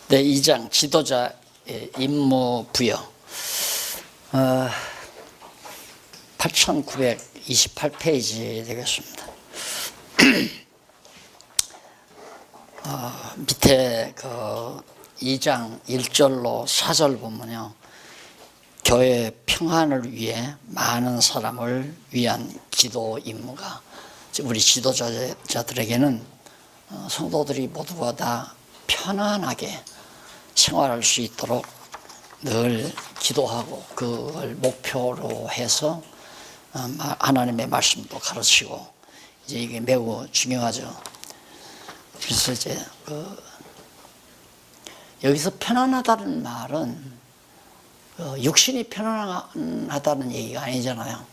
네, 2장 지도자의 임무 부여. 8928페이지 되겠습니다. 밑에 그 2장 1절로 4절 보면요, 교회 평안을 위해 많은 사람을 위한 기도 임무가, 우리 지도자들에게는 성도들이 모두가 다 편안하게 생활할 수 있도록 늘 기도하고 그걸 목표로 해서 하나님의 말씀도 가르치고, 이제 이게 매우 중요하죠. 그래서 이제 여기서 편안하다는 말은 육신이 편안하다는 얘기가 아니잖아요.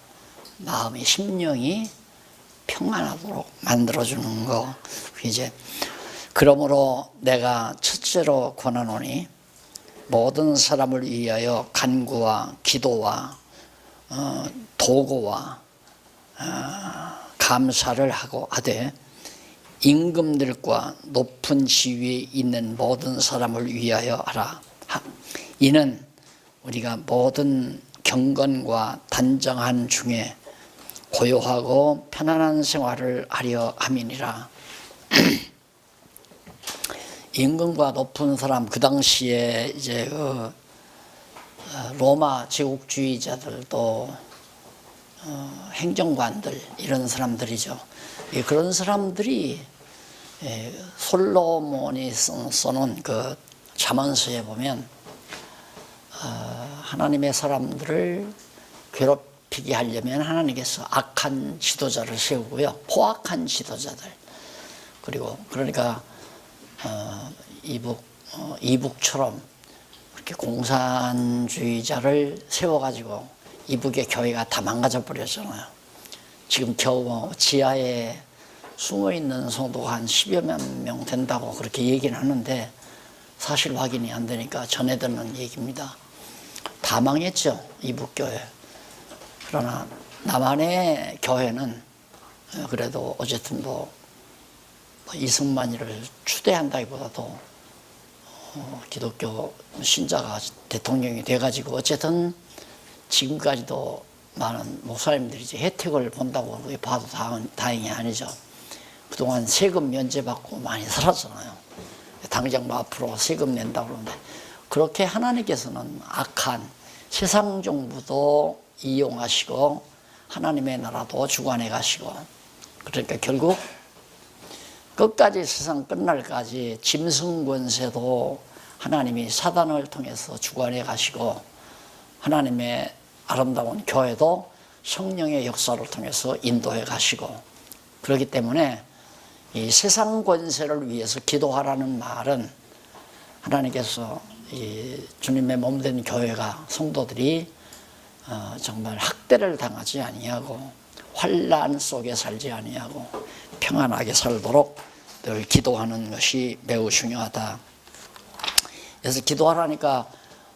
마음이, 심령이 평안하도록 만들어주는 거. 이제 그러므로 내가 첫째로 권하노니 모든 사람을 위하여 간구와 기도와 도구와 감사를 하고 하되, 임금들과 높은 지위에 있는 모든 사람을 위하여 하라. 이는 우리가 모든 경건과 단정한 중에 고요하고 편안한 생활을 하려 함이니라. 임금과 높은 사람, 그 당시에 이제 로마 제국주의자들도 행정관들, 이런 사람들이죠. 그런 사람들이 솔로몬이 써놓은 그 잠언서에 보면 하나님의 사람들을 괴롭히게 하려면 하나님께서 악한 지도자를 세우고요, 포악한 지도자들, 그리고 그러니까 이북처럼 이렇게 공산주의자를 세워가지고 이북의 교회가 다 망가져 버렸잖아요. 지금 겨우 지하에 숨어있는 성도가 한 10여 명 된다고 그렇게 얘기는 하는데, 사실 확인이 안 되니까 전해 듣는 얘기입니다. 다 망했죠, 이북교회. 그러나 남한의 교회는 그래도 어쨌든 이승만이를 추대한다기보다도 기독교 신자가 대통령이 돼가지고 어쨌든 지금까지도 많은 목사님들이 이제 혜택을 본다고 봐도 다행이 아니죠. 그동안 세금 면제받고 많이 살았잖아요. 당장 앞으로 세금 낸다고 그러는데, 그렇게 하나님께서는 악한 세상 정부도 이용하시고 하나님의 나라도 주관해 가시고, 그러니까 결국 끝까지, 세상 끝날까지 짐승 권세도 하나님이 사단을 통해서 주관해 가시고, 하나님의 아름다운 교회도 성령의 역사를 통해서 인도해 가시고, 그렇기 때문에 이 세상 권세를 위해서 기도하라는 말은, 하나님께서 이 주님의 몸된 교회가, 성도들이 정말 학대를 당하지 아니하고 환난 속에 살지 아니하고 평안하게 살도록 늘 기도하는 것이 매우 중요하다. 그래서 기도하라니까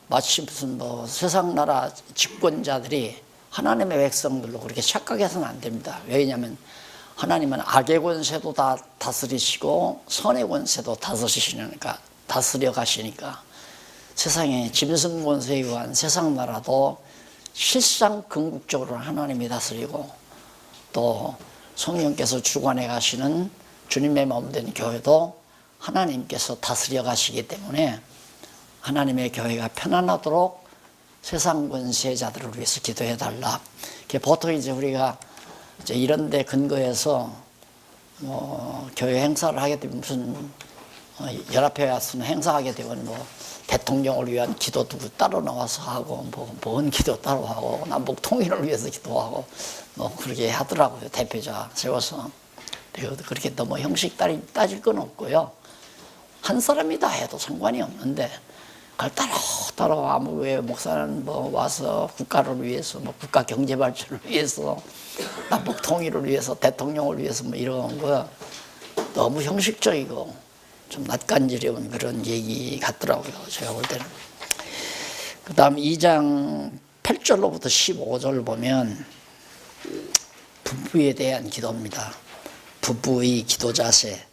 마치 무슨 세상 나라 집권자들이 하나님의 백성들로 그렇게 착각해서는 안 됩니다. 왜냐하면 하나님은 악의 권세도 다 다스리시고 선의 권세도 다스려 가시니까, 세상에 짐승 권세에 의한 세상 나라도 실상 궁극적으로 하나님이 다스리고, 또 성령께서 주관해 가시는 주님의 몸된 교회도 하나님께서 다스려 가시기 때문에 하나님의 교회가 편안하도록 세상 권세자들을 위해서 기도해 달라. 보통 이제 우리가 이제 이런 데 근거해서 교회 행사를 하게 되면, 무슨 연합회 같은 행사하게 되면 대통령을 위한 기도 누구 따로 나와서 하고, 뭔 기도 따로 하고, 남북 통일을 위해서 기도하고 그렇게 하더라고요. 대표자 세워서. 그렇게 너무 형식 따질 건 없고요. 한 사람이 다 해도 상관이 없는데, 그걸 따로 아무 왜 목사는 와서 국가를 위해서, 국가 경제 발전을 위해서, 남북 통일을 위해서, 대통령을 위해서 이런 거 너무 형식적이고 좀 낯간지러운 그런 얘기 같더라고요, 제가 볼 때는. 그 다음 2장 8절로부터 15절 보면 부부에 대한 기도입니다. 부부의 기도 자세.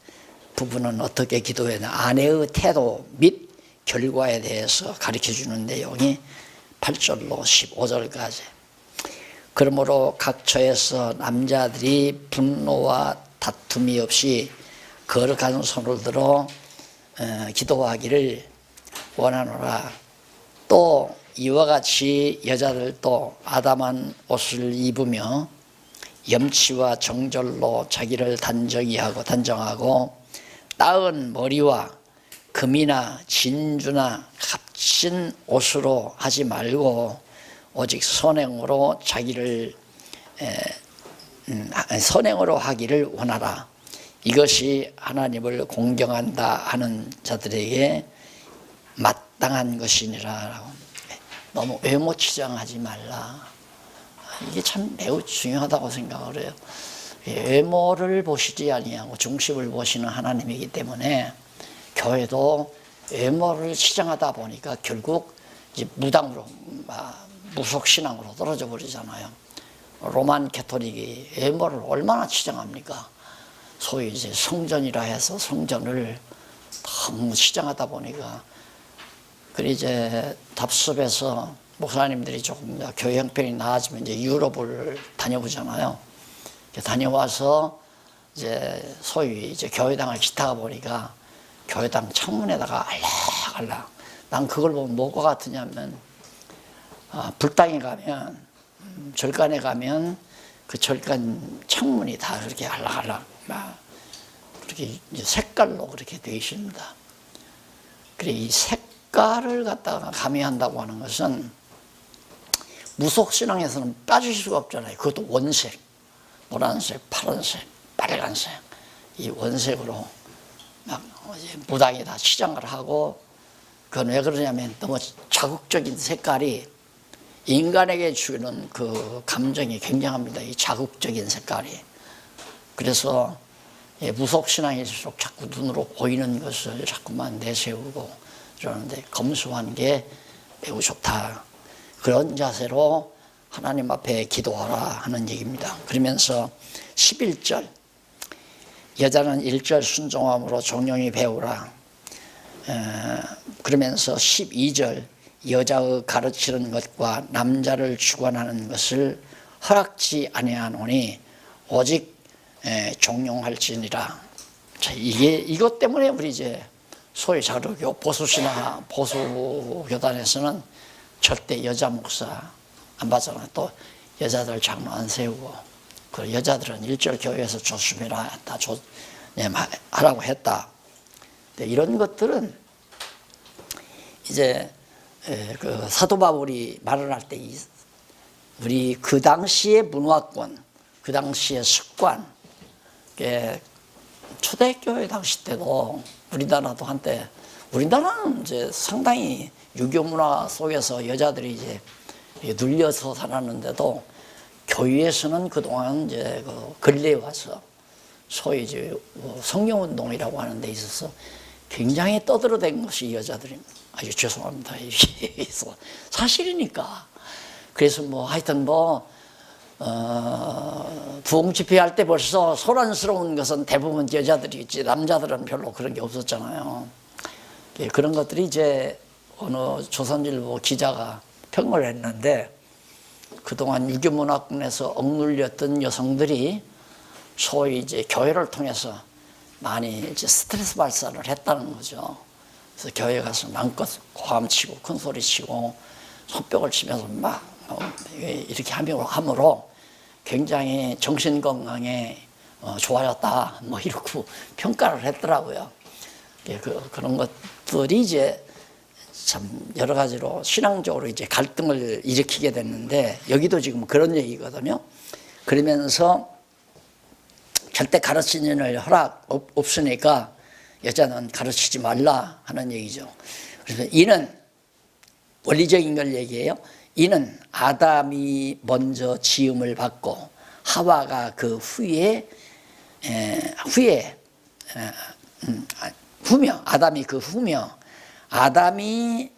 부부는 어떻게 기도해야 하냐. 아내의 태도 및 결과에 대해서 가르쳐주는 내용이 8절로 15절까지. 그러므로 각 처에서 남자들이 분노와 다툼이 없이 거룩한 손을 들어 기도하기를 원하노라. 또 이와 같이 여자들도 아담한 옷을 입으며 염치와 정절로 자기를 단정하고 따은 머리와 금이나 진주나 값진 옷으로 하지 말고 오직 선행으로 선행으로 하기를 원하라. 이것이 하나님을 공경한다 하는 자들에게 마땅한 것이니라. 너무 외모 치장하지 말라. 이게 참 매우 중요하다고 생각을 해요. 외모를 보시지 아니하고 중심을 보시는 하나님이기 때문에 교회도 외모를 치장하다 보니까 결국 이제 무당으로, 무속신앙으로 떨어져 버리잖아요. 로만 캐토릭이 외모를 얼마나 치장합니까? 소위 이제 성전이라 해서 성전을 너무 치장하다 보니까. 그리고 이제 답습에서 목사님들이 조금 교회 형편이 나아지면 이제 유럽을 다녀보잖아요. 다녀와서 이제 소위 이제 교회당을 기타가 보니까 교회당 창문에다가 알락알락. 난 그걸 보면 뭐가 같으냐면, 불당에 가면, 절간에 가면 그 절간 창문이 다 그렇게 알락알락 그렇게 이제 색깔로 그렇게 되어 있습니다. 그래, 이 색깔을 갖다가 가미한다고 하는 것은 무속신앙에서는 빠질 수가 없잖아요. 그것도 원색, 노란색, 파란색, 빨간색, 이 원색으로 막 무당이 다 치장을 하고, 그건 왜 그러냐면 너무 자극적인 색깔이 인간에게 주는 그 감정이 굉장합니다. 이 자극적인 색깔이. 그래서 무속신앙일수록 자꾸 눈으로 보이는 것을 자꾸만 내세우고 그러는데 검소한 게 매우 좋다. 그런 자세로 하나님 앞에 기도하라 하는 얘기입니다. 그러면서 11절, 여자는 1절 순종함으로 종용히 배우라. 그러면서 12절, 여자의 가르치는 것과 남자를 주관하는 것을 허락지 아니하노니 오직 종용할지니라. 자, 이것 때문에 우리 이제 소위 자르교 보수신화 보수교단에서는 절대 여자 목사 안 받잖아요. 또 여자들 장로 안 세우고, 그 여자들은 일절 교회에서 조심해라, 다 하라고 했다. 근데 이런 것들은 이제 그 사도 바울이 말을 할 때 우리 그 당시의 문화권, 그 당시의 습관, 초대교회 당시 때도 우리나라도 한때, 우리나라는 이제 상당히 유교 문화 속에서 여자들이 이제 눌려서 살았는데도 교회에서는 그동안 이제 그 근래에 와서 소위 이제 성령운동이라고 하는 데 있어서 굉장히 떠들어댄 것이 여자들입니다. 아주 죄송합니다. 이게 사실이니까. 그래서 하여튼 부흥 집회할 때 벌써 소란스러운 것은 대부분 여자들이겠지, 남자들은 별로 그런 게 없었잖아요. 그런 것들이 이제 어느 조선일보 기자가 평을 했는데, 그동안 유교문화권에서 억눌렸던 여성들이 소위 이제 교회를 통해서 많이 이제 스트레스 발산을 했다는 거죠. 그래서 교회 가서 마음껏 고함 치고 큰 소리 치고 손뼉을 치면서 막 이렇게 함으로 굉장히 정신 건강에 좋아졌다, 이러고 평가를 했더라고요. 그런 것들이 이제 참 여러 가지로 신앙적으로 이제 갈등을 일으키게 됐는데, 여기도 지금 그런 얘기거든요. 그러면서 절대 가르치는 일 허락 없으니까 여자는 가르치지 말라 하는 얘기죠. 그래서 이는 원리적인 걸 얘기해요. 이는 아담이 먼저 지음을 받고 하와가 그 아담이 그 후며 아담이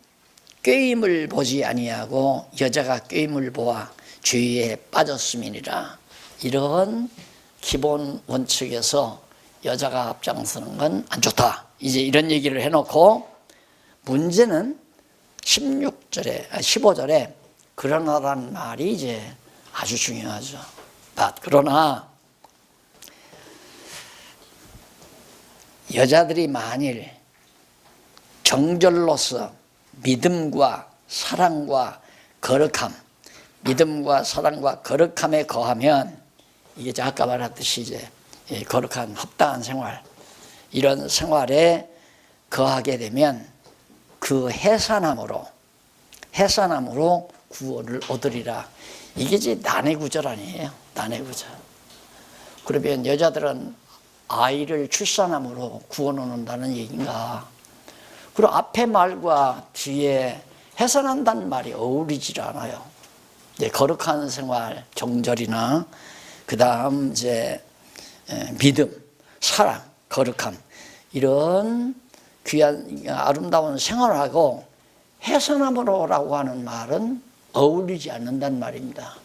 꾀임을 보지 아니하고 여자가 꾀임을 보아 죄에 빠졌음이니라. 이런 기본 원칙에서 여자가 앞장서는 건 안 좋다. 이제 이런 얘기를 해놓고 문제는 15절에 그러나라는 말이 이제 아주 중요하죠. 그러나 여자들이 만일 정절로서 믿음과 사랑과 거룩함에 거하면, 이게 아까 말했듯이 이제 거룩한 합당한 생활, 이런 생활에 거하게 되면 그 해산함으로 구원을 얻으리라. 이게 이제 난해 구절 아니에요. 난해 구절. 그러면 여자들은 아이를 출산함으로 구원을 얻는다는 얘기인가? 그리고 앞에 말과 뒤에 해산한다는 말이 어울리질 않아요. 거룩한 생활, 정절이나 그 다음 이제 믿음, 사랑, 거룩함, 이런 귀한 아름다운 생활하고 해산함으로라고 하는 말은 어울리지 않는다는 말입니다.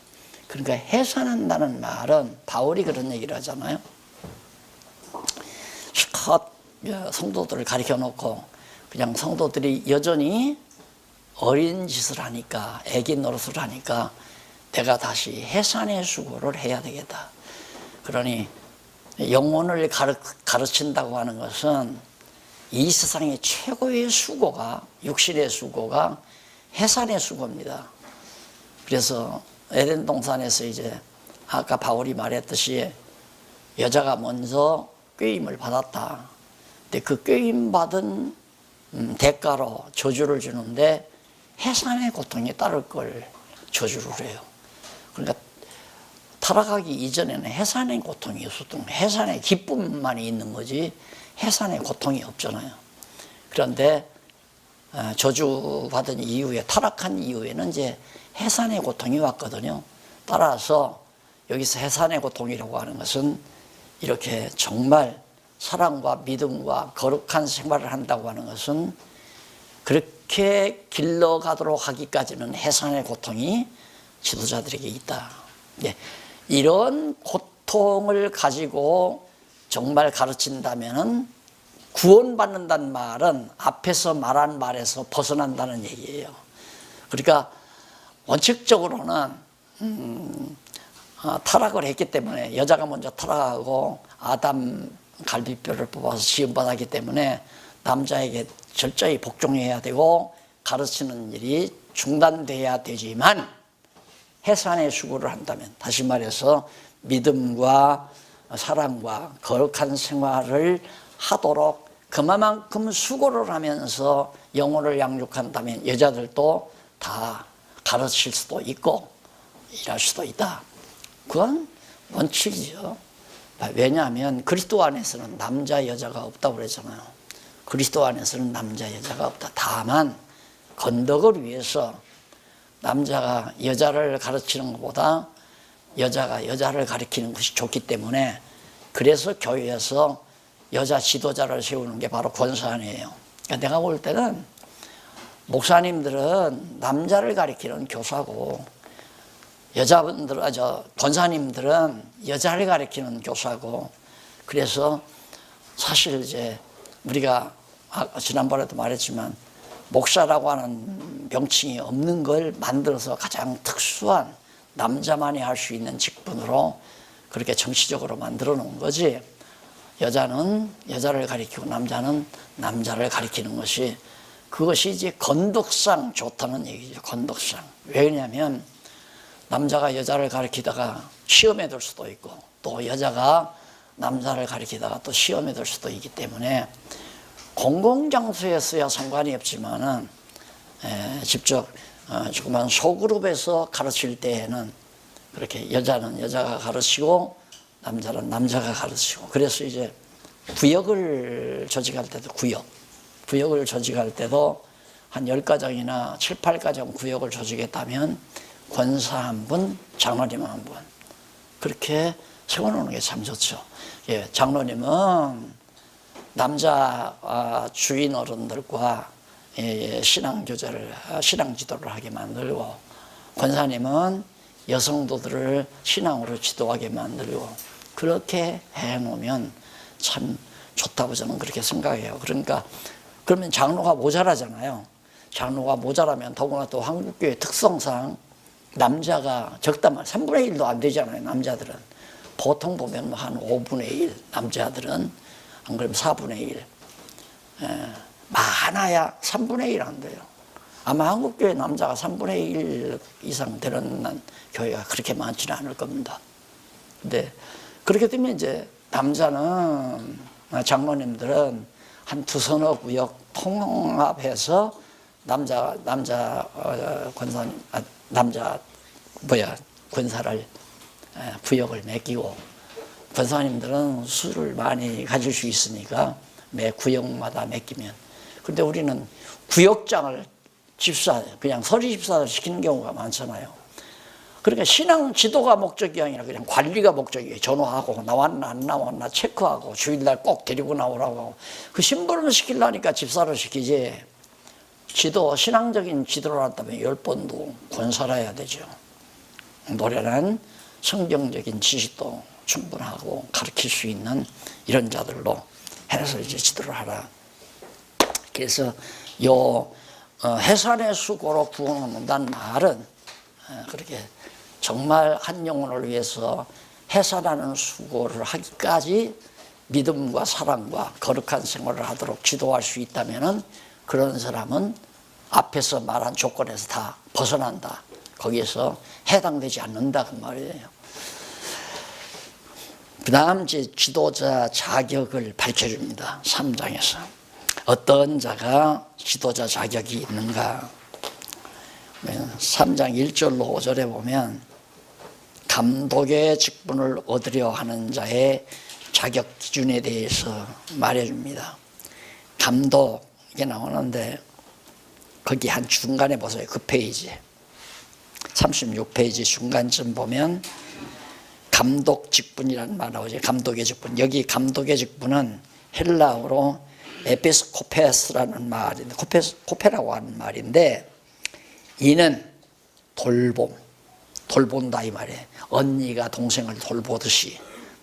그러니까 해산한다는 말은 바울이 그런 얘기를 하잖아요. 실컷 성도들을 가르쳐 놓고 그냥 성도들이 여전히 어린 짓을 하니까, 애기 노릇을 하니까 내가 다시 해산의 수고를 해야 되겠다. 그러니 영혼을 가르친다고 하는 것은 이 세상의 최고의 수고가, 육신의 수고가 해산의 수고입니다. 그래서 에덴 동산에서 이제 아까 바울이 말했듯이 여자가 먼저 꾀임을 받았다. 근데 그 꾀임 받은 대가로 저주를 주는데 해산의 고통이 따를 걸 저주를 해요. 그러니까 타락하기 이전에는 해산의 고통이 있었던, 해산의 기쁨만이 있는 거지 해산의 고통이 없잖아요. 그런데 저주받은 이후에, 타락한 이후에는 이제 해산의 고통이 왔거든요. 따라서 여기서 해산의 고통이라고 하는 것은 이렇게 정말 사랑과 믿음과 거룩한 생활을 한다고 하는 것은 그렇게 길러가도록 하기까지는 해산의 고통이 지도자들에게 있다. 이런 고통을 가지고 정말 가르친다면은 구원받는다는 말은 앞에서 말한 말에서 벗어난다는 얘기예요. 그러니까 원칙적으로는 타락을 했기 때문에, 여자가 먼저 타락하고 아담 갈비뼈를 뽑아서 시험받았기 때문에 남자에게 철저히 복종해야 되고 가르치는 일이 중단돼야 되지만, 해산의 수고를 한다면, 다시 말해서 믿음과 사랑과 거룩한 생활을 하도록 그만큼 수고를 하면서 영혼을 양육한다면 여자들도 다 가르칠 수도 있고 일할 수도 있다. 그건 원칙이죠. 왜냐하면 그리스도 안에서는 남자 여자가 없다고 그랬잖아요. 그리스도 안에서는 남자 여자가 없다. 다만 건덕을 위해서 남자가 여자를 가르치는 것보다 여자가 여자를 가르치는 것이 좋기 때문에, 그래서 교회에서 여자 지도자를 세우는 게 바로 권사안이에요. 그러니까 내가 볼 때는 목사님들은 남자를 가르치는 교사고, 권사님들은 여자를 가르치는 교사고, 그래서 사실 이제 우리가 지난번에도 말했지만 목사라고 하는 명칭이 없는 걸 만들어서 가장 특수한 남자만이 할 수 있는 직분으로 그렇게 정치적으로 만들어 놓은 거지, 여자는 여자를 가리키고 남자는 남자를 가리키는 것이, 그것이 이제 건덕상 좋다는 얘기죠. 건덕상. 왜냐하면 남자가 여자를 가리키다가 시험에 들 수도 있고, 또 여자가 남자를 가리키다가 또 시험에 들 수도 있기 때문에 공공장소에서야 상관이 없지만은 직접 조그만 소그룹에서 가르칠 때에는 그렇게 여자는 여자가 가르치고 남자는 남자가 가르치고, 그래서 이제 구역을 조직할 때도 구역을 조직할 때도 한 10가정이나 7, 8가정 구역을 조직했다면 권사 한 분, 장로님 한 분, 그렇게 세워놓는 게 참 좋죠. 장로님은 남자 주인 어른들과 신앙 교제를, 신앙 지도를 하게 만들고, 권사님은 여성도들을 신앙으로 지도하게 만들고, 그렇게 해놓으면 참 좋다고 저는 그렇게 생각해요. 그러니까 그러면 장로가 모자라잖아요. 장로가 모자라면 더구나 또 한국교회 특성상 남자가 적다만 3분의 1도 안 되잖아요. 남자들은. 보통 보면 한 5분의 1, 남자들은 안 그러면 4분의 1. 많아야 3분의 1 안 돼요. 아마 한국교회 남자가 3분의 1 이상 되는 교회가 그렇게 많지는 않을 겁니다. 근데 그렇게 되면 이제 남자는, 장로님들은 한 두서너 구역 통합해서 권사를 구역을 맡기고, 권사님들은 수를 많이 가질 수 있으니까 매 구역마다 맡기면. 근데 우리는 구역장을 그냥 서리 집사를 시키는 경우가 많잖아요. 그러니까 신앙 지도가 목적이 아니라 그냥 관리가 목적이에요. 전화하고 나왔나 안 나왔나 체크하고 주일날 꼭 데리고 나오라고 하고. 그 심부름을 시키려니까 집사를 시키지. 신앙적인 지도를 한다면 10번도 권사를 해야 되죠. 노련한 성경적인 지식도 충분하고 가르칠 수 있는 이런 자들로 해서 이제 지도를 하라. 그래서 해산의 수고로 구원 얻는다는 말은 그렇게 정말 한 영혼을 위해서 해산하는 수고를 하기까지 믿음과 사랑과 거룩한 생활을 하도록 지도할 수 있다면 그런 사람은 앞에서 말한 조건에서 다 벗어난다. 거기에서 해당되지 않는다 그 말이에요. 그 다음 이제 지도자 자격을 밝혀줍니다. 3장에서. 어떤 자가 지도자 자격이 있는가. 3장 1절로 5절에 보면 감독의 직분을 얻으려 하는 자의 자격 기준에 대해서 말해줍니다. 감독 이게 나오는데 거기 한 중간에 보세요. 그 페이지 36페이지 중간쯤 보면 감독 직분이라는 말 나오죠. 감독의 직분. 여기 감독의 직분은 헬라어로 에피스코페스라는 말인데, 코페라고 하는 말인데, 이는 돌본다 이 말이에요. 언니가 동생을 돌보듯이,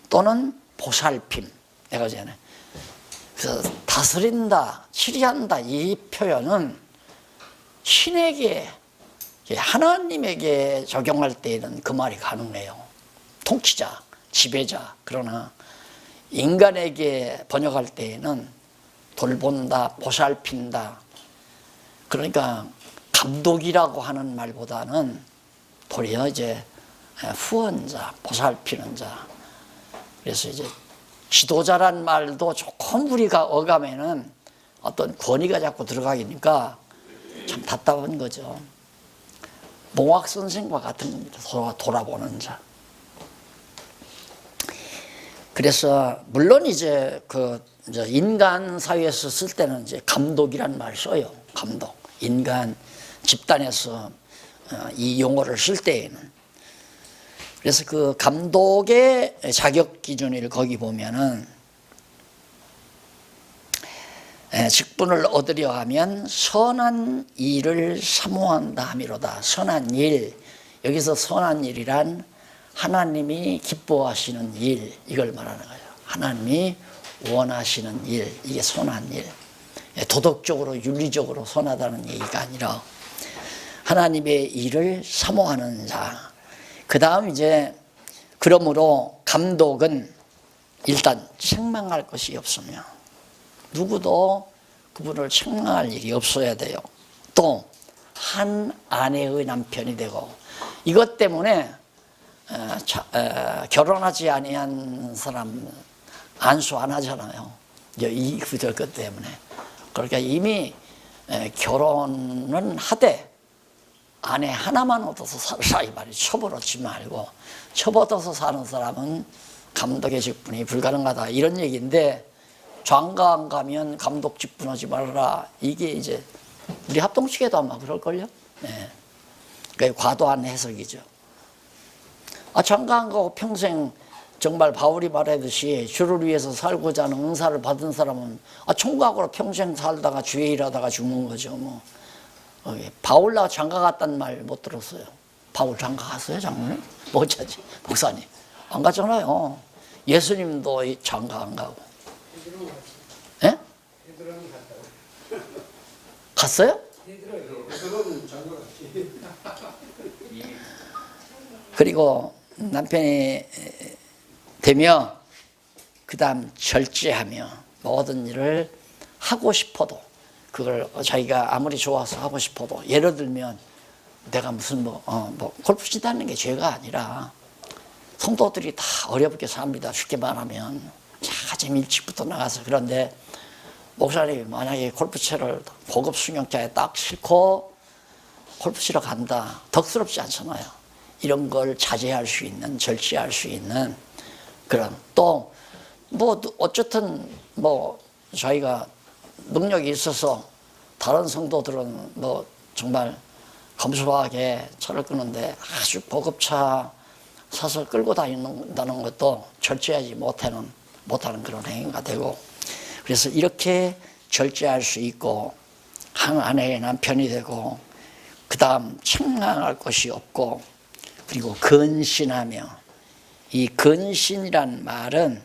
또는 보살핌. 내가 전에 그래서 다스린다, 치리한다 이 표현은 신에게, 하나님에게 적용할 때에는 그 말이 가능해요. 통치자, 지배자. 그러나 인간에게 번역할 때에는 돌본다, 보살핀다. 그러니까 감독이라고 하는 말보다는 도리어 이제 후원자, 보살피는 자. 그래서 이제 지도자란 말도 조금 우리가 어감에는 어떤 권위가 자꾸 들어가니까 참 답답한 거죠. 몽학 선생과 같은 겁니다. 서로 돌아보는 자. 그래서 물론 이제 이제 인간 사회에서 쓸 때는 이제 감독이라는 말을 써요. 감독. 인간 집단에서 이 용어를 쓸 때에는. 그래서 그 감독의 자격 기준을 거기 보면은 직분을 얻으려 하면 선한 일을 사모한다 함이로다. 선한 일. 여기서 선한 일이란 하나님이 기뻐하시는 일, 이걸 말하는 거예요. 하나님이 원하시는 일, 이게 선한 일. 도덕적으로 윤리적으로 선하다는 얘기가 아니라 하나님의 일을 사모하는 자. 그 다음 이제 그러므로 감독은 일단 책망할 것이 없으며 누구도 그분을 책망할 일이 없어야 돼요. 또 한 아내의 남편이 되고, 이것 때문에 결혼하지 아니한 사람 안수 안 하잖아요. 이 구절 것 때문에. 그러니까 이미 결혼은 하되 아내 하나만 얻어서 살라 이 말이. 첩을 얻지 말고, 첩 얻어서 사는 사람은 감독의 직분이 불가능하다 이런 얘기인데, 장가 안 가면 감독 직분 하지 말아라. 이게 이제 우리 합동측에도 아마 그럴걸요. 네. 그러니까 과도한 해석이죠. 장가 안 가고 평생 정말 바울이 말하듯이 주를 위해서 살고자 하는 은사를 받은 사람은 총각으로 평생 살다가 주의 일하다가 죽는 거죠. 뭐. 바울 나 장가 갔다는 말 못 들었어요. 바울 장가 갔어요, 장로님? 못 찾지, 목사님. 안 갔잖아요. 예수님도 장가 안 가고. 예? 갔어요? 그리고 남편이 되며 그 다음 절제하며 모든 일을 하고 싶어도 그걸 자기가 아무리 좋아서 하고 싶어도 예를 들면 내가 무슨 골프 치다는 게 죄가 아니라 성도들이 다 어렵게 삽니다. 쉽게 말하면 아침 일찍부터 나가서. 그런데 목사님이 만약에 골프채를 고급 승용차에 딱 싣고 골프 치러 간다. 덕스럽지 않잖아요. 이런 걸 자제할 수 있는, 절제할 수 있는 그런, 또 어쨌든 자기가 능력이 있어서 다른 성도들은 정말 검소하게 차를 끄는데 아주 고급차 사서 끌고 다닌다는 것도 절제하지 못하는 그런 행위가 되고, 그래서 이렇게 절제할 수 있고 한 아내의 남편이 되고, 그 다음 책망할 것이 없고, 그리고 근신하며, 이 근신이란 말은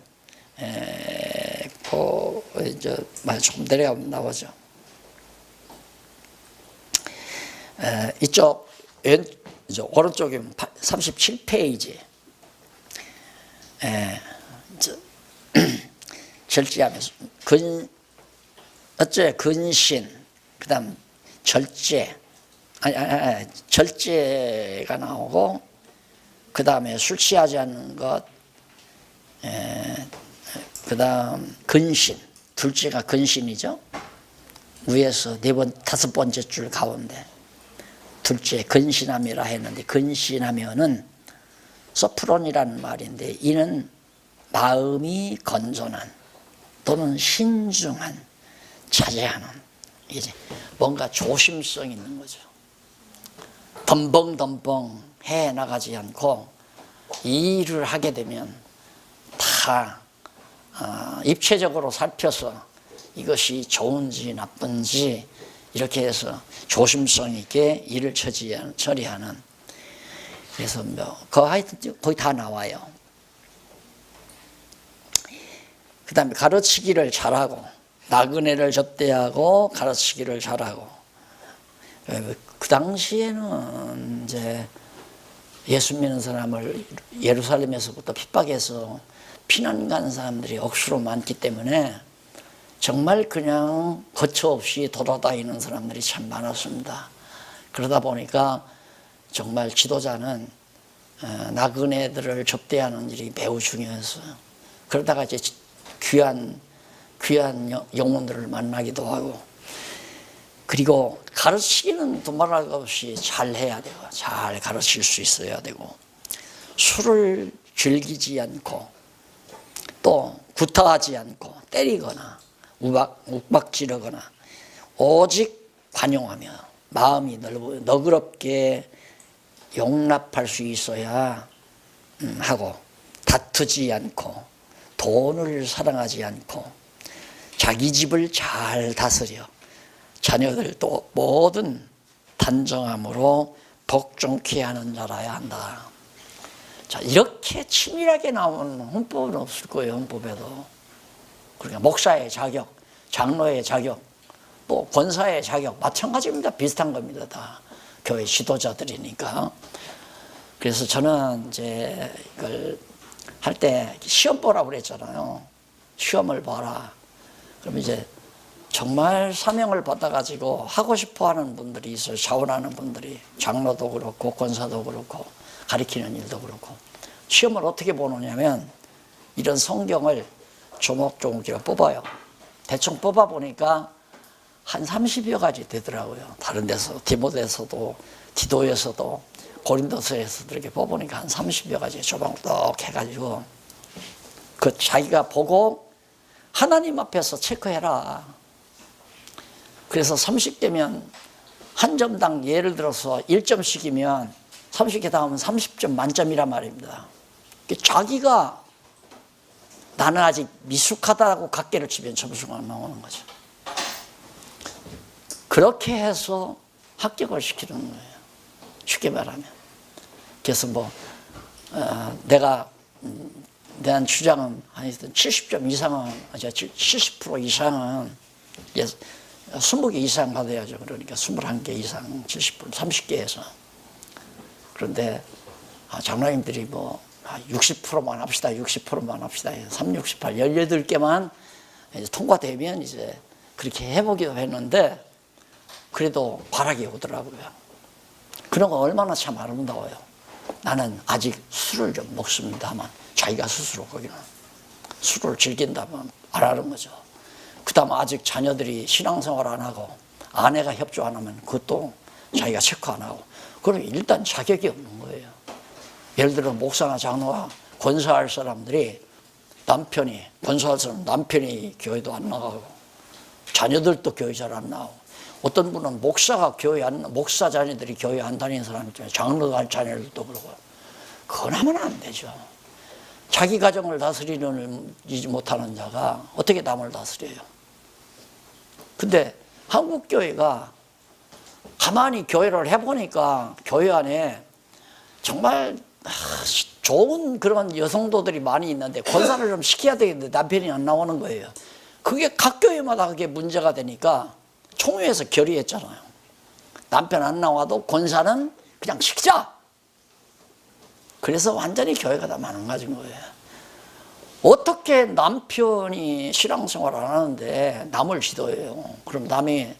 조금 내려가면 나오죠. 이쪽 오른쪽에 37페이지 절제하면서 어째 근신, 그 다음 절제, 절제가 나오고, 그 다음에 술 취하지 않는 것, 그 다음 근신, 둘째가 근신이죠. 위에서 다섯 번째 줄 가운데 둘째 근신함이라 했는데, 근신하면은 소프론이라는 말인데, 이는 마음이 건전한 또는 신중한, 자제하는, 이제 뭔가 조심성 있는 거죠. 덤벙덤벙 해 나가지 않고 이 일을 하게 되면 다 입체적으로 살펴서 이것이 좋은지 나쁜지 이렇게 해서 조심성 있게 일을 처리하는. 그래서 하여튼 거의 다 나와요. 그 다음에 가르치기를 잘하고, 나그네를 접대하고 가르치기를 잘하고. 그 당시에는 이제 예수 믿는 사람을 예루살렘에서부터 핍박해서 피난 간 사람들이 억수로 많기 때문에 정말 그냥 거처 없이 돌아다니는 사람들이 참 많았습니다. 그러다 보니까 정말 지도자는 나그네들을 접대하는 일이 매우 중요했어요. 그러다가 이제 귀한 영혼들을 만나기도 하고, 그리고 가르치기는 두말할 것 없이 잘 해야 되고, 잘 가르칠 수 있어야 되고, 술을 즐기지 않고, 또 구타하지 않고 때리거나 욱박지르거나, 오직 관용하며 마음이 너그럽게 용납할 수 있어야 하고, 다투지 않고 돈을 사랑하지 않고 자기 집을 잘 다스려 자녀들도 모든 단정함으로 복종케 하는 자라야 한다. 자, 이렇게 치밀하게 나오는 헌법은 없을 거예요. 헌법에도. 그러니까 목사의 자격, 장로의 자격, 또 권사의 자격 마찬가지입니다. 비슷한 겁니다. 다 교회 지도자들이니까. 그래서 저는 이제 이걸 할 때 시험 보라고 그랬잖아요. 시험을 봐라. 그럼 이제 정말 사명을 받아가지고 하고 싶어 하는 분들이 있어요. 자원하는 분들이. 장로도 그렇고, 권사도 그렇고, 가르치는 일도 그렇고. 시험을 어떻게 보느냐면, 이런 성경을 조목조목이라 뽑아요. 대충 뽑아보니까 한 30여 가지 되더라고요. 다른 데서, 디도에서도, 고린도서에서도 이렇게 뽑으니까 한 30여 가지 조목조목 해가지고, 그 자기가 보고 하나님 앞에서 체크해라. 그래서 30개면 한 점당 예를 들어서 1점씩이면 30개 다음은 30점 만점이란 말입니다. 자기가 나는 아직 미숙하다고 각계를 치면 점수가 나오는 거죠. 그렇게 해서 합격을 시키는 거예요. 쉽게 말하면. 그래서 내가 대한 주장은 하여튼 70점 이상은, 70% 이상은 20개 이상 받아야죠. 그러니까 21개 이상 70%, 30개에서. 그런데 장로님들이 뭐 60%만 합시다. 60%만 합시다. 3, 68, 18개만 이제 통과되면 이제 그렇게 해보기도 했는데 그래도 바락이 오더라고요. 그런 거 얼마나 참 아름다워요. 나는 아직 술을 좀 먹습니다만 자기가 스스로 거기는 술을 즐긴다면 안 하는 거죠. 그 다음 아직 자녀들이 신앙생활 안 하고 아내가 협조 안 하면 그것도 자기가 체크 안 하고 그럼 일단 자격이 없는 거예요. 예를 들어 목사나 장로가 권사할 사람들이 권사할 사람 남편이 교회도 안 나가고 자녀들도 교회 잘 안 나오고 어떤 분은 목사 자녀들이 교회 안 다니는 사람 있잖아요. 장로가 자녀들도 그러고 그건 하면 안 되죠. 자기 가정을 다스리지 못하는 자가 어떻게 남을 다스려요? 근데 한국 교회가 가만히 교회를 해보니까 교회 안에 정말 좋은 그런 여성도들이 많이 있는데 권사를 좀 시켜야 되겠는데 남편이 안 나오는 거예요. 그게 각 교회마다 그게 문제가 되니까 총회에서 결의했잖아요. 남편 안 나와도 권사는 그냥 시키자. 그래서 완전히 교회가 다 망가진 거예요. 어떻게 남편이 신앙생활 안 하는데 남을 지도해요. 그럼 남이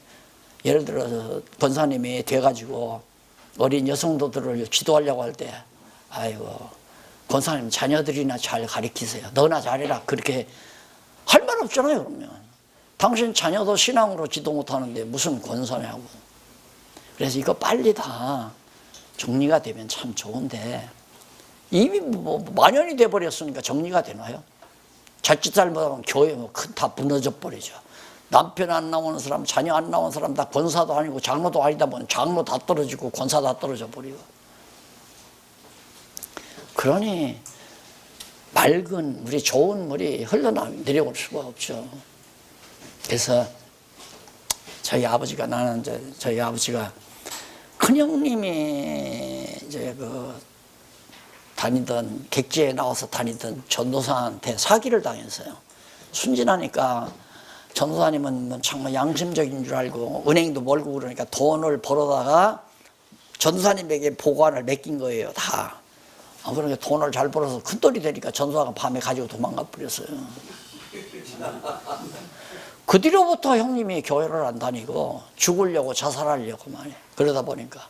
예를 들어서 권사님이 돼가지고 어린 여성도들을 지도하려고 할 때 아이고 권사님 자녀들이나 잘 가르치세요. 너나 잘해라. 그렇게 할 말 없잖아요. 그러면 당신 자녀도 신앙으로 지도 못하는데 무슨 권사냐고. 그래서 이거 빨리 다 정리가 되면 참 좋은데 이미 뭐 만연이 돼버렸으니까 정리가 되나요? 자칫 잘못하면 교회 다 무너져 버리죠. 남편 안 나오는 사람, 자녀 안 나오는 사람 다 권사도 아니고 장로도 아니다 보면 장로 다 떨어지고 권사 다 떨어져 버리고. 그러니 맑은 우리 좋은 물이 흘러내려올 수가 없죠. 그래서 저희 아버지가 큰형님이 이제 다니던 객지에 나와서 다니던 전도사한테 사기를 당했어요. 순진하니까 전도사님은 정말 양심적인 줄 알고 은행도 멀고 그러니까 돈을 벌어다가 전도사님에게 보관을 맡긴 거예요. 다. 그러니까 돈을 잘 벌어서 큰 돈이 되니까 전도사가 밤에 가지고 도망가 버렸어요. 그 뒤로부터 형님이 교회를 안 다니고 죽으려고 자살하려고 많이 그러다 보니까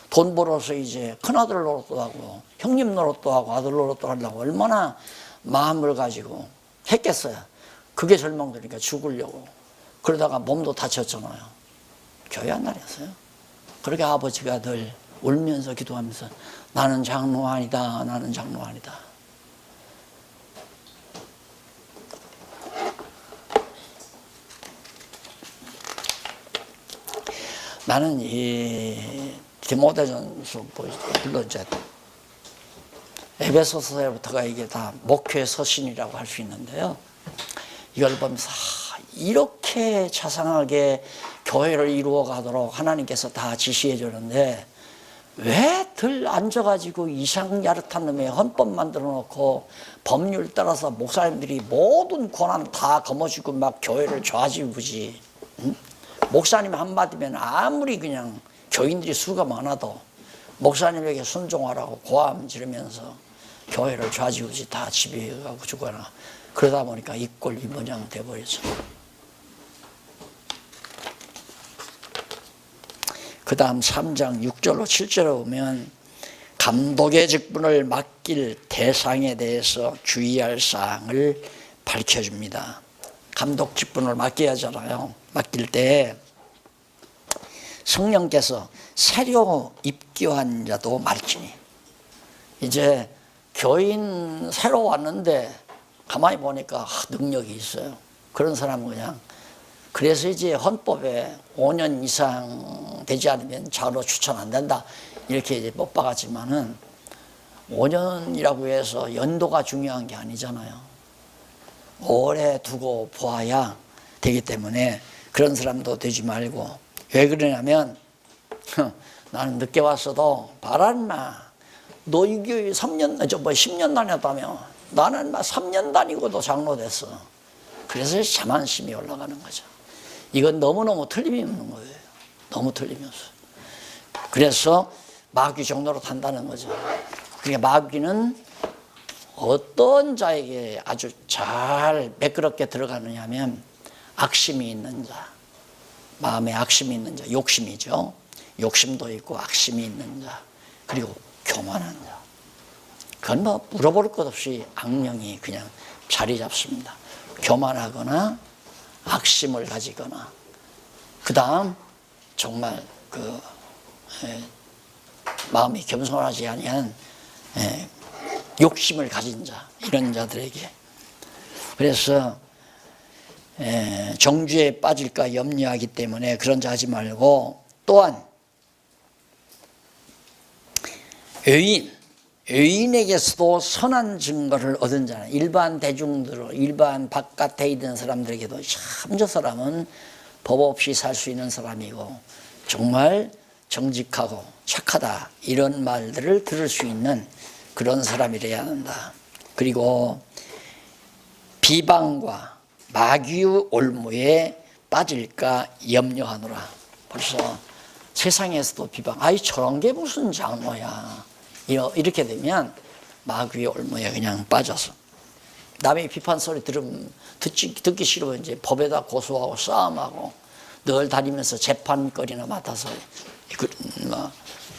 돈 벌어서 이제 큰아들 노릇도 하고 형님 노릇도 하고 아들 노릇도 하려고 얼마나 마음을 가지고 했겠어요. 그게 절망되니까 죽으려고. 그러다가 몸도 다쳤잖아요. 교회 안 다녔어요. 그렇게 아버지가 늘 울면서 기도하면서 나는 장로 아니다. 나는 장로 아니다. 나는 이 디모데전서 물론 이제 에베소서부터가 이게 다 목회 서신이라고 할 수 있는데요. 이걸 보면서 이렇게 자상하게 교회를 이루어 가도록 하나님께서 다 지시해 주는데 왜 들 앉아가지고 이상야릇한 놈의 헌법 만들어 놓고 법률 따라서 목사님들이 모든 권한 다 거머쥐고 막 교회를 좌지우지. 응? 목사님 한마디면 아무리 그냥 교인들이 수가 많아도 목사님에게 순종하라고 고함 지르면서 교회를 좌지우지 다 지배해가고 주거나 그러다 보니까 이 꼴 이 모양 돼버렸죠. 그 다음 3장 6절로 7절에 보면 감독의 직분을 맡길 대상에 대해서 주의할 사항을 밝혀줍니다. 감독 직분을 맡겨야 하잖아요. 맡길 때 성령께서 새로 입교한 자도 말지니 이제 교인 새로 왔는데 가만히 보니까 능력이 있어요. 그런 사람은 그냥 그래서 이제 헌법에 5년 이상 되지 않으면 장로 추천 안 된다 이렇게 이제 못 박았지만은 5년이라고 해서 연도가 중요한 게 아니잖아요. 오래 두고 보아야 되기 때문에 그런 사람도 되지 말고 왜 그러냐면 나는 늦게 왔어도 바란마 너 이 교회 10년 다녔다며 나는 막 3년 다니고도 장로 됐어. 그래서 자만심이 올라가는 거죠. 이건 너무너무 틀림이 없는 거예요. 너무 틀리면서. 그래서 마귀 종로로 탄다는 거죠. 그러니까 마귀는 어떤 자에게 아주 잘 매끄럽게 들어가느냐 하면 악심이 있는 자, 마음에 악심이 있는 자, 욕심이죠. 욕심도 있고 악심이 있는 자, 그리고 교만한 자. 그건 뭐 물어볼 것 없이 악령이 그냥 자리 잡습니다. 교만하거나 악심을 가지거나, 그 다음 정말 마음이 겸손하지 아니한 욕심을 가진 자, 이런 자들에게. 그래서 정죄에 빠질까 염려하기 때문에 그런 자 하지 말고, 또한 의인에게서도 선한 증거를 얻은 자는, 일반 대중들, 일반 바깥에 있는 사람들에게도 참 저 사람은 법 없이 살 수 있는 사람이고 정말 정직하고 착하다, 이런 말들을 들을 수 있는 그런 사람이래야 한다. 그리고 비방과 마귀의 올무에 빠질까 염려하노라. 벌써 세상에서도 비방, 아이 저런 게 무슨 장로야, 이렇게 되면 마귀의 올무에 그냥 빠져서 남의 비판 소리 듣기 싫으면 이제 법에다 고소하고 싸움하고 늘 다니면서 재판거리나 맡아서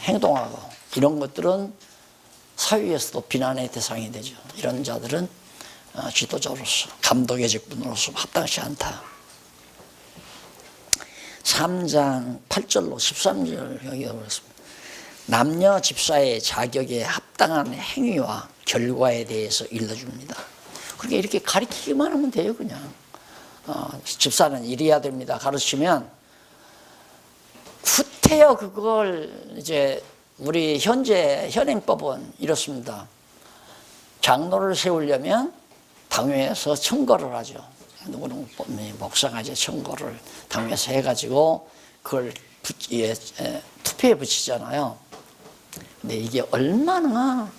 행동하고, 이런 것들은 사회에서도 비난의 대상이 되죠. 이런 자들은 지도자로서, 감독의 직분으로서 합당치 않다. 3장 8절로 13절 여기에 그렇습니다. 남녀 집사의 자격에 합당한 행위와 결과에 대해서 일러줍니다. 그러니까 이렇게 가르치기만 하면 돼요. 그냥 집사는 이래야 됩니다 가르치면 후태여 그걸 이제 우리 현재 현행법은 이렇습니다. 장로를 세우려면 당회에서 청거를 하죠. 누구는 목사가 이제 청거를 당회에서 해가지고 그걸 투표에 붙이잖아요. 근데 이게 얼마나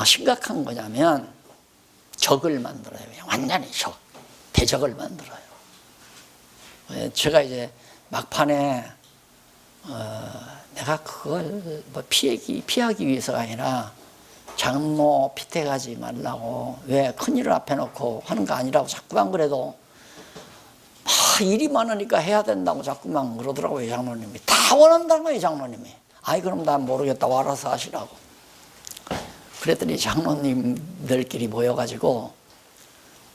심각한 거냐면 적을 만들어요. 완전히 대적을 만들어요. 제가 이제 막판에 내가 그걸 뭐 피하기 위해서가 아니라 장로 피태가지 말라고, 왜 큰일을 앞에 놓고 하는 거 아니라고 자꾸만 그래도 일이 많으니까 해야 된다고 자꾸만 그러더라고요. 장로님이 다 원한다는 거예요. 장로님이. 아이 그럼 난 모르겠다고 알아서 하시라고. 그랬더니 장로님들끼리 모여가지고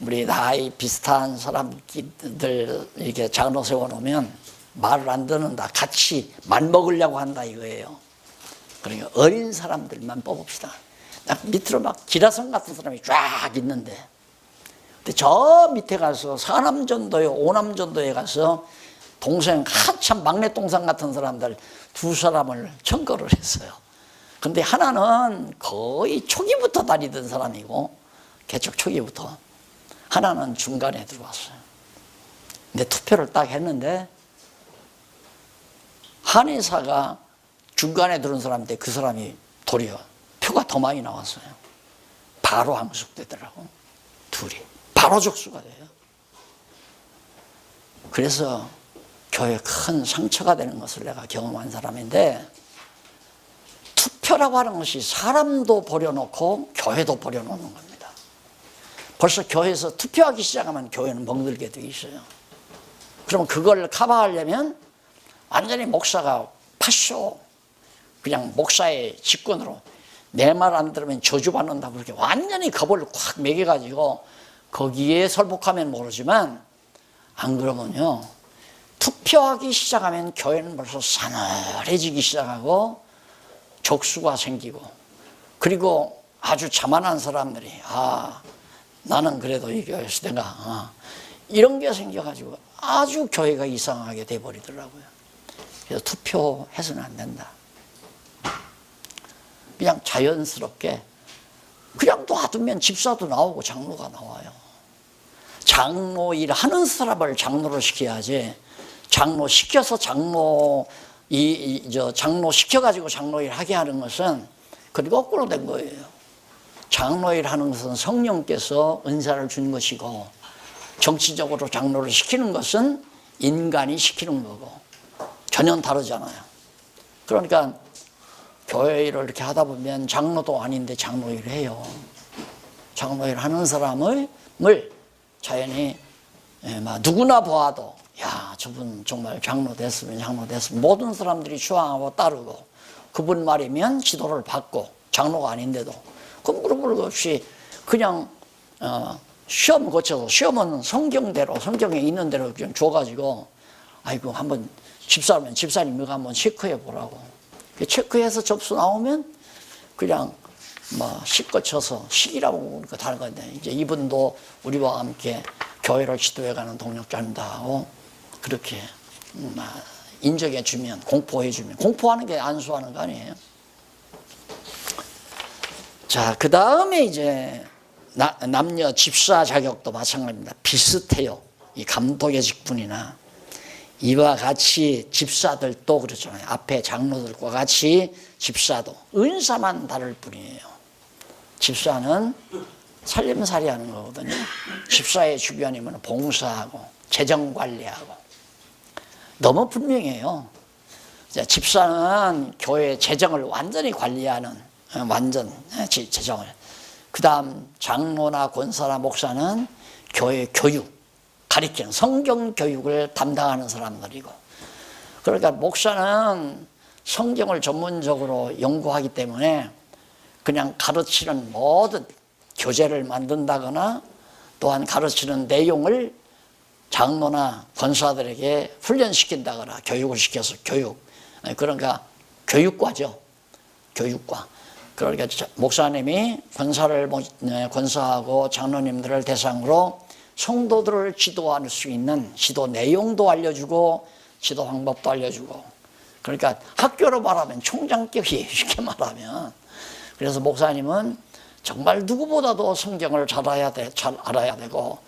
우리 나이 비슷한 사람들 이렇게 장로 세워놓으면 말을 안 듣는다, 같이 맘먹으려고 한다 이거예요. 그러니까 어린 사람들만 뽑읍시다. 밑으로 막 기라성 같은 사람이 쫙 있는데, 근데 저 밑에 가서 사남전도에 오남전도에 가서 동생 한참 막내 동생 같은 사람들 두 사람을 청거를 했어요. 근데 하나는 거의 초기부터 다니던 사람이고, 개척 초기부터, 하나는 중간에 들어왔어요. 근데 투표를 딱 했는데 한의사가 중간에 들은 사람인데 그 사람이 도리어 표가 더 많이 나왔어요. 바로 항속되더라고. 둘이 바로 적수가 돼요. 그래서 교회에 큰 상처가 되는 것을 내가 경험한 사람인데, 투표라고 하는 것이 사람도 버려놓고 교회도 버려놓는 겁니다. 벌써 교회에서 투표하기 시작하면 교회는 멍들게 돼 있어요. 그럼 그걸 커버하려면 완전히 목사가 파쇼, 그냥 목사의 직권으로 내 말 안 들으면 저주받는다고 그렇게 완전히 겁을 확 매겨가지고 거기에 설복하면 모르지만, 안 그러면요 투표하기 시작하면 교회는 벌써 싸늘해지기 시작하고 적수가 생기고, 그리고 아주 자만한 사람들이 나는 그래도 이 교회에서 내가 이런 게 생겨가지고 아주 교회가 이상하게 돼버리더라고요. 그래서 투표해서는 안 된다. 그냥 자연스럽게 그냥 놔두면 집사도 나오고 장로가 나와요. 장로 일 하는 사람을 장로를 시켜야지, 장로 시켜서 장로 시켜가지고 장로 일 하게 하는 것은 그리고 거꾸로 된 거예요. 장로 일 하는 것은 성령께서 은사를 준 것이고, 정치적으로 장로를 시키는 것은 인간이 시키는 거고 전혀 다르잖아요. 그러니까 교회 일을 이렇게 하다 보면 장로도 아닌데 장로 일을 해요. 장로 일 하는 사람을 자연히 누구나 보아도 야, 저분 정말 장로 됐으면 모든 사람들이 추앙하고 따르고 그분 말이면 지도를 받고 장로가 아닌데도 그럼 물어볼 것 없이 그냥 시험 거쳐서 시험은 성경대로 성경에 있는 대로 그냥 줘가지고 아이고 한번 집사면 집사님 이거 한번 체크해 보라고 체크해서 접수 나오면 그냥 식 거쳐서 식이라고 그러니까 다른 건데 이제 이분도 우리와 함께 교회를 지도해가는 동력자입니다 하고 그렇게 인정해 주면 공포해 주면 공포하는 게 안수하는 거 아니에요. 자, 그 다음에 이제 남녀 집사 자격도 마찬가지입니다. 비슷해요. 이 감독의 직분이나 이와 같이 집사들도 그렇잖아요. 앞에 장로들과 같이 집사도 은사만 다를 뿐이에요. 집사는 살림살이 하는 거거든요. 집사의 중요한 임무는 봉사하고 재정관리하고 너무 분명해요. 집사는 교회 재정을 완전히 관리하는 재정을 그 다음 장로나 권사나 목사는 교회 교육 가르치는 성경 교육을 담당하는 사람들이고 그러니까 목사는 성경을 전문적으로 연구하기 때문에 그냥 가르치는 모든 교재를 만든다거나 또한 가르치는 내용을 장로나 권사들에게 훈련시킨다거나 교육을 시켜서 그러니까 교육과죠. 교육과. 그러니까 목사님이 권사하고 장로님들을 대상으로 성도들을 지도할 수 있는 지도 내용도 알려주고 지도 방법도 알려주고 그러니까 학교로 말하면 총장격이 쉽게 말하면 그래서 목사님은 정말 누구보다도 성경을 잘 알아야 되고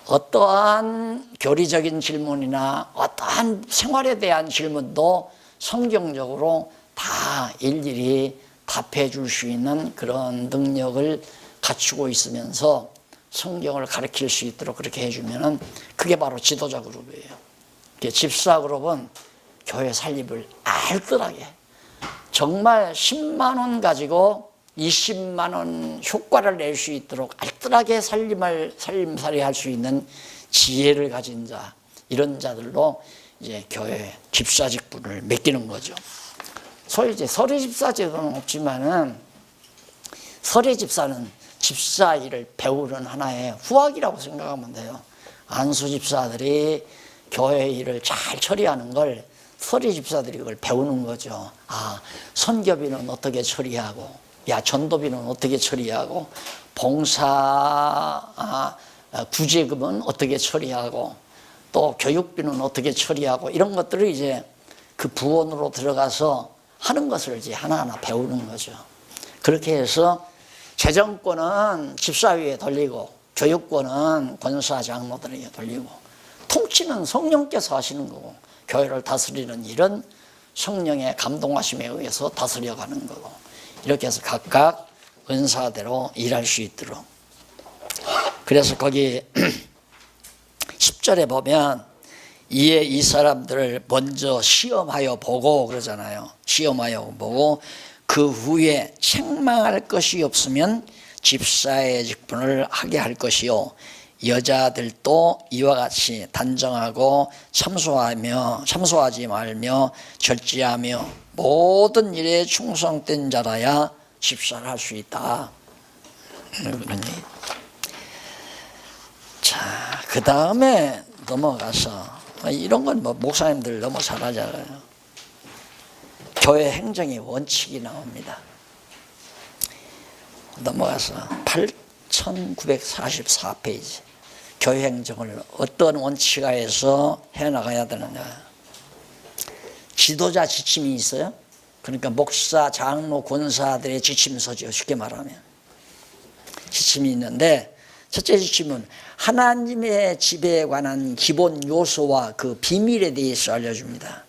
어떠한 교리적인 질문이나 어떠한 생활에 대한 질문도 성경적으로 다 일일이 답해 줄 수 있는 그런 능력을 갖추고 있으면서 성경을 가르칠 수 있도록 그렇게 해주면 그게 바로 지도자 그룹이에요. 집사 그룹은 교회 살림을 알뜰하게 정말 10만 원 가지고 20만 원 효과를 낼 수 있도록 알뜰하게 살림살이 할 수 있는 지혜를 가진 자 이런 자들로 이제 교회 집사 직분을 맡기는 거죠. 소위 이제 서리 집사 제도는 없지만은 서리 집사는 집사 일을 배우는 하나의 후학이라고 생각하면 돼요. 안수 집사들이 교회 일을 잘 처리하는 걸 서리 집사들이 그걸 배우는 거죠. 아, 선교비는 어떻게 처리하고, 전도비는 어떻게 처리하고, 봉사 구제금은 어떻게 처리하고, 또 교육비는 어떻게 처리하고 이런 것들을 이제 그 부원으로 들어가서 하는 것을 이제 하나하나 배우는 거죠. 그렇게 해서 재정권은 집사위에 돌리고 교육권은 권사 장로들에게 돌리고 통치는 성령께서 하시는 거고 교회를 다스리는 일은 성령의 감동하심에 의해서 다스려가는 거고 이렇게 해서 각각 은사대로 일할 수 있도록 그래서 거기 10절에 보면 이에 이 사람들을 먼저 시험하여 보고 그러잖아요. 시험하여 보고 그 후에 책망할 것이 없으면 집사의 직분을 하게 할 것이요 여자들도 이와 같이 단정하고 참소하지 말며 절제하며 모든 일에 충성된 자라야 집사를 할 수 있다. 자, 그 다음에 넘어가서 이런 건 목사님들 너무 잘하잖아요. 교회 행정의 원칙이 나옵니다. 넘어가서 8944페이지 교회 행정을 어떤 원칙하에서 해나가야 되느냐. 지도자 지침이 있어요. 그러니까 목사, 장로, 권사들의 지침서죠. 쉽게 말하면 지침이 있는데 첫째 지침은 하나님의 집에 관한 기본 요소와 그 비밀에 대해서 알려줍니다.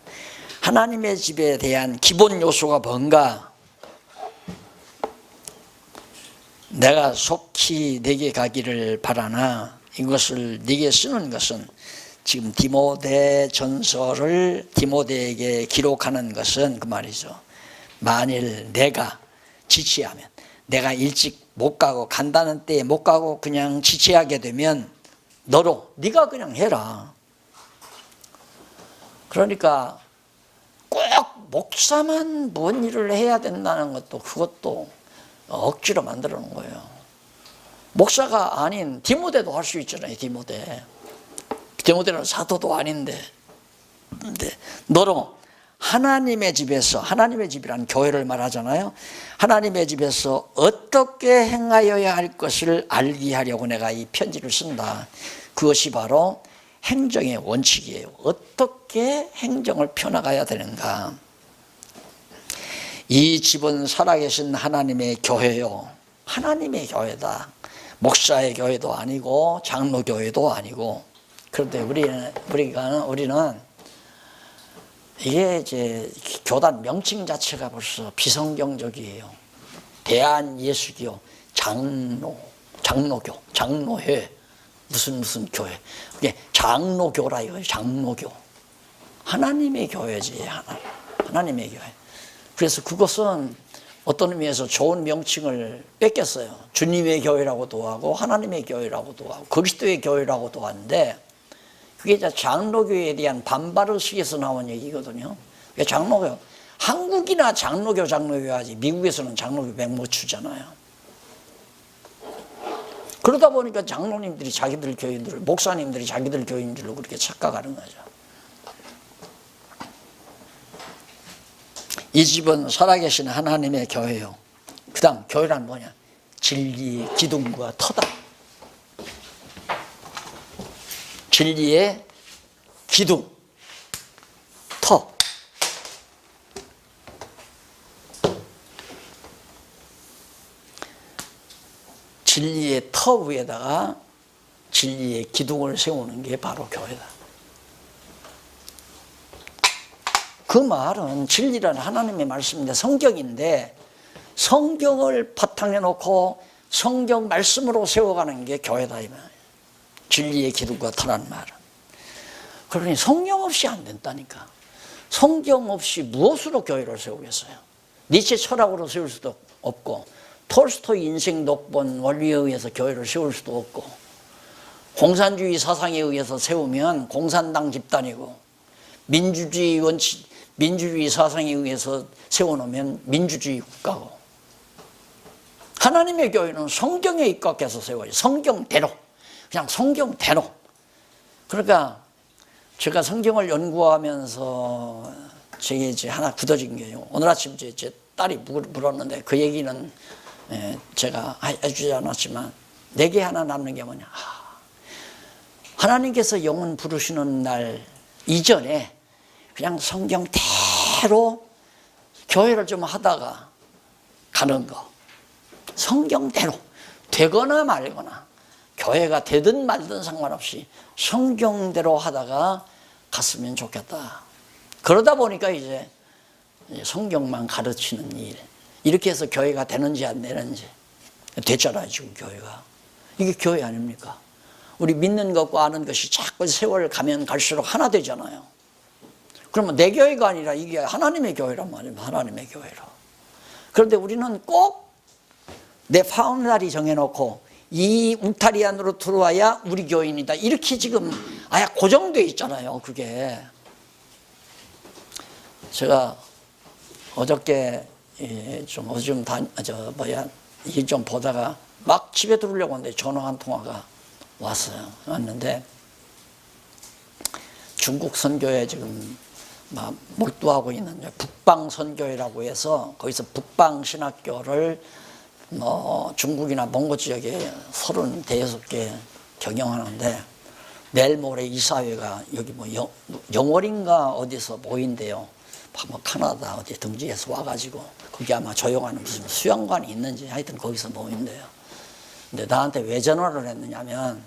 하나님의 집에 대한 기본 요소가 뭔가? 내가 속히 내게 가기를 바라나 이것을 네게 쓰는 것은 지금 디모데 전서를 디모데에게 기록하는 것은 그 말이죠. 만일 내가 지체하면, 내가 일찍 못 가고 간다는 때에 못 가고 그냥 지체하게 되면 네가 그냥 해라. 그러니까 꼭 목사만 뭔 일을 해야 된다는 것도, 그것도 억지로 만들어 놓은 거예요. 목사가 아닌 디모데도 할 수 있잖아요. 디모데는 사도도 아닌데. 근데 너로 하나님의 집에서, 하나님의 집이라는 교회를 말하잖아요. 하나님의 집에서 어떻게 행하여야 할 것을 알게 하려고 내가 이 편지를 쓴다. 그것이 바로 행정의 원칙이에요. 어떻게 행정을 펴나가야 되는가. 이 집은 살아계신 하나님의 교회요. 하나님의 교회다. 목사의 교회도 아니고 장로교회도 아니고. 그런데 우리는 이게 이제 교단 명칭 자체가 벌써 비성경적이에요. 대한예수교 장로교, 장로회, 무슨 교회. 그게 장로교라 이거예요. 장로교. 하나님의 교회지. 하나님의 교회. 그래서 그것은 어떤 의미에서 좋은 명칭을 뺏겼어요. 주님의 교회라고도 하고 하나님의 교회라고도 하고 그리스도의 교회라고도 하는데, 그게 이제 장로교에 대한 반발을 시켜서 나온 얘기거든요. 장로교, 한국이나 장로교 하지 미국에서는 장로교 맹못 추잖아요. 그러다 보니까 장로님들이 자기들 교인들을, 목사님들이 자기들 교인들로 그렇게 착각하는 거죠. 이 집은 살아계신 하나님의 교회요. 그 다음 교회란 뭐냐? 진리의 기둥과 터다. 진리의 기둥, 터. 진리의 터 위에다가 진리의 기둥을 세우는 게 바로 교회다. 그 말은 진리라는 하나님의 말씀인데, 성경인데, 성경을 바탕에 놓고 성경 말씀으로 세워가는 게 교회다 이 말이에요. 진리의 기둥과 터라는 말은. 그러니 성경 없이 안 된다니까. 성경 없이 무엇으로 교회를 세우겠어요? 니체 철학으로 세울 수도 없고, 톨스토이 인생 독본 원리에 의해서 교회를 세울 수도 없고, 공산주의 사상에 의해서 세우면 공산당 집단이고, 민주주의 사상에 의해서 세워놓으면 민주주의 국가고, 하나님의 교회는 성경에 입각해서 세워요. 성경대로. 그냥 성경대로. 그러니까 제가 성경을 연구하면서 제게 이제 하나 굳어진 게요. 오늘 아침 제 딸이 물었는데 그 얘기는 제가 해주지 않았지만 내게 하나 남는 게 뭐냐. 하나님께서 영혼 부르시는 날 이전에 그냥 성경대로 교회를 좀 하다가 가는 거. 성경대로. 되거나 말거나. 교회가 되든 말든 상관없이 성경대로 하다가 갔으면 좋겠다. 그러다 보니까 이제 성경만 가르치는 일, 이렇게 해서 교회가 되는지 안 되는지 됐잖아요. 지금 교회가. 이게 교회 아닙니까? 우리 믿는 것과 아는 것이 자꾸 세월 가면 갈수록 하나 되잖아요. 그러면 내 교회가 아니라 이게 하나님의 교회란 말이에요. 하나님의 교회로. 그런데 우리는 꼭 내 파운다리 정해놓고 이 울타리 안으로 들어와야 우리 교인이다. 이렇게 지금 아예 고정되어 있잖아요. 그게. 제가 어저께 좀 일 좀 보다가 막 집에 들어오려고 하는데 전화 한 통화가 왔는데 중국 선교에 지금 막 몰두하고 있는 북방 선교회라고 해서 거기서 북방 신학교를 중국이나 몽고 지역에 36개 경영하는데 내일 모레 이사회가 여기 영월인가 어디서 모인대요. 카나다 어디 등지에서 와가지고 거기 아마 조용한 무슨 수영관이 있는지 하여튼 거기서 모인대요. 근데 나한테 왜 전화를 했느냐면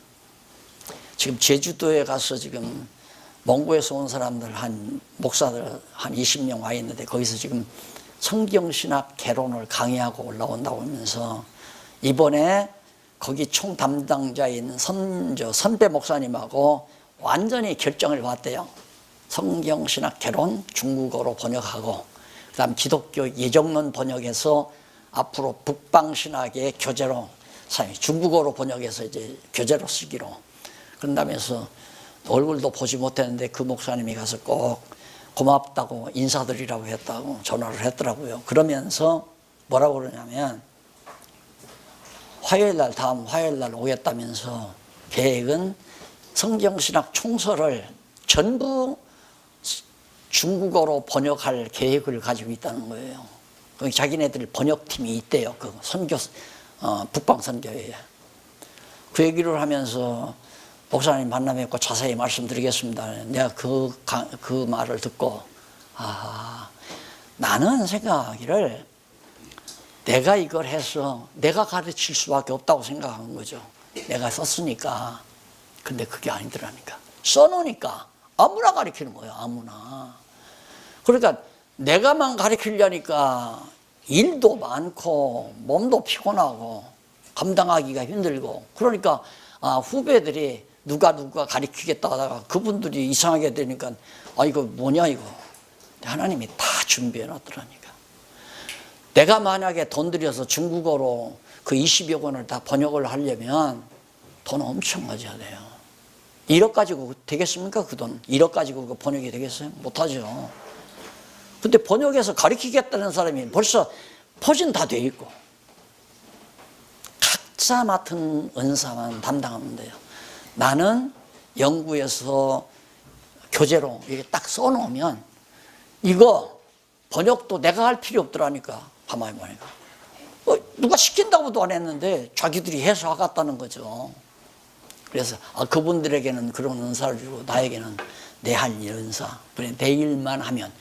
지금 제주도에 가서 지금 몽고에서 온 사람들 목사들 한 20명 와 있는데 거기서 지금 성경신학 개론을 강의하고 올라온다고 하면서 이번에 거기 총 담당자인 선배 목사님하고 완전히 결정을 봤대요. 성경신학 개론 중국어로 번역하고, 그 다음 기독교 예정론 번역해서 앞으로 북방신학의 교재로, 중국어로 번역해서 이제 교재로 쓰기로. 그런다면서 얼굴도 보지 못했는데 그 목사님이 가서 꼭 고맙다고 인사드리라고 했다고 전화를 했더라고요. 그러면서 뭐라고 그러냐면 화요일날, 다음 화요일날 오겠다면서 계획은 성경신학 총서를 전부 중국어로 번역할 계획을 가지고 있다는 거예요. 거기 자기네들 번역팀이 있대요. 그 선교, 북방선교회에. 그 얘기를 하면서 목사님 만나뵙고 자세히 말씀드리겠습니다. 내가 그 말을 듣고, 나는 생각하기를 내가 이걸 해서 내가 가르칠 수밖에 없다고 생각한 거죠. 내가 썼으니까. 근데 그게 아니더라니까. 써놓으니까 아무나 가르치는 거예요. 아무나. 그러니까 내가만 가르치려니까 일도 많고 몸도 피곤하고 감당하기가 힘들고, 그러니까 후배들이 누가 가르치겠다 하다가 그분들이 이상하게 되니까 이거 뭐냐 이거. 하나님이 다 준비해 놨더라니까. 내가 만약에 돈 들여서 중국어로 그 20여 권을 다 번역을 하려면 돈 엄청 가져야 돼요. 1억 가지고 되겠습니까? 그 돈 1억 가지고 그 번역이 되겠어요? 못하죠. 근데 번역해서 가르치겠다는 사람이 벌써 포진 다 돼 있고 각자 맡은 은사만 담당하면 돼요. 나는 연구해서 교재로 이렇게 딱 써놓으면 이거 번역도 내가 할 필요 없더라니까. 가만히 보니까 누가 시킨다고도 안 했는데 자기들이 해서 하겠다는 거죠. 그래서 그분들에게는 그런 은사를 주고 나에게는 내 할 일 은사, 그래 내 일만 하면,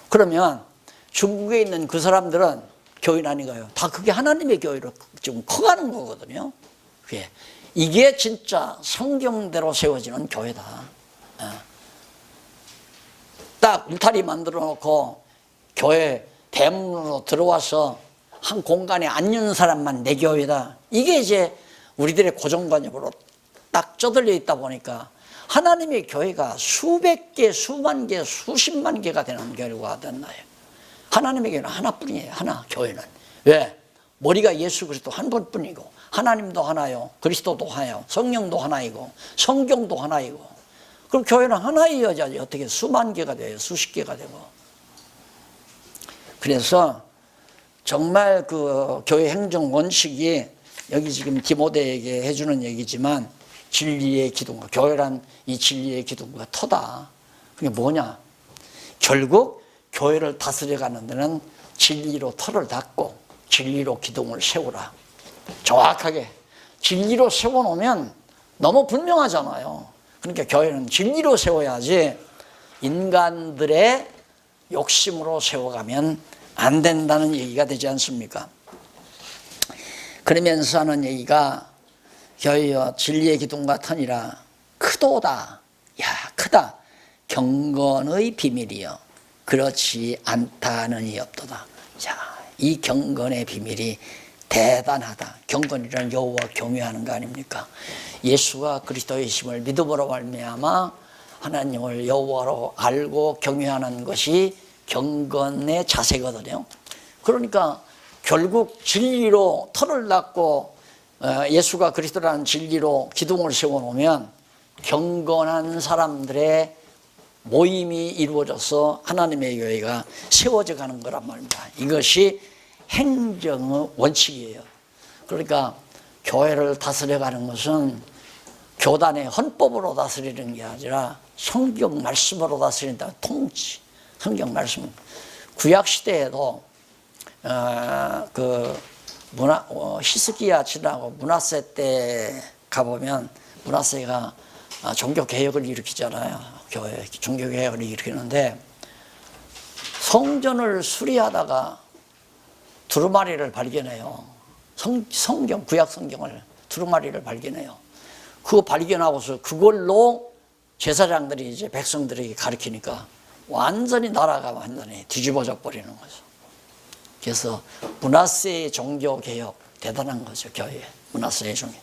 그러면 중국에 있는 그 사람들은 교인 아닌가요? 다 그게 하나님의 교회로 좀 커가는 거거든요. 이게 진짜 성경대로 세워지는 교회다. 딱 울타리 만들어 놓고 교회 대문으로 들어와서 한 공간에 앉는 사람만 내 교회다. 이게 이제 우리들의 고정관념으로 딱 쩌들려 있다 보니까 하나님의 교회가 수백 개, 수만 개, 수십만 개가 되는 교회가 됐나요? 하나님의 교회는 하나뿐이에요. 하나, 교회는. 왜? 머리가 예수 그리스도 한 분뿐이고 하나님도 하나요, 그리스도도 하나요, 성령도 하나이고 성경도 하나이고, 그럼 교회는 하나이어야지 어떻게 수만 개가 돼요, 수십 개가 되고. 그래서 정말 그 교회 행정 원칙이 여기 지금 디모데에게 해주는 얘기지만 진리의 기둥과, 교회란 이 진리의 기둥과 터다. 그게 뭐냐? 결국 교회를 다스려가는 데는 진리로 터를 닫고 진리로 기둥을 세우라. 정확하게 진리로 세워놓으면 너무 분명하잖아요. 그러니까 교회는 진리로 세워야지 인간들의 욕심으로 세워가면 안 된다는 얘기가 되지 않습니까? 그러면서 하는 얘기가 교회여 진리의 기둥과 터니라 크도다. 야, 크다. 경건의 비밀이여 그렇지 않다는 이 없도다. 자, 이 경건의 비밀이 대단하다. 경건이란 여호와 경외하는 거 아닙니까? 예수가 그리스도의 심을 믿음으로 말미암아 하나님을 여호와로 알고 경외하는 것이 경건의 자세거든요. 그러니까 결국 진리로 터를 닫고 예수가 그리스도라는 진리로 기둥을 세워놓으면 경건한 사람들의 모임이 이루어져서 하나님의 교회가 세워져 가는 거란 말입니다. 이것이 행정의 원칙이에요. 그러니까 교회를 다스려가는 것은 교단의 헌법으로 다스리는 게 아니라 성경 말씀으로 다스린다. 통치, 성경 말씀. 구약 시대에도 히스기야 지나고 므낫세 때 가보면 므낫세가 종교 개혁을 일으키잖아요. 교회 종교 개혁을 일으키는데 성전을 수리하다가 두루마리를 발견해요. 성경, 구약 성경을 두루마리를 발견해요. 그거 발견하고서 그걸로 제사장들이 이제 백성들에게 가르치니까 완전히 나라가 완전히 뒤집어져 버리는 거죠. 그래서 므낫세의 종교 개혁 대단한 거죠. 교회 므낫세의 종교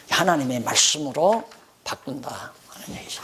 하나님의 말씀으로 바꾼다 하는 얘기죠.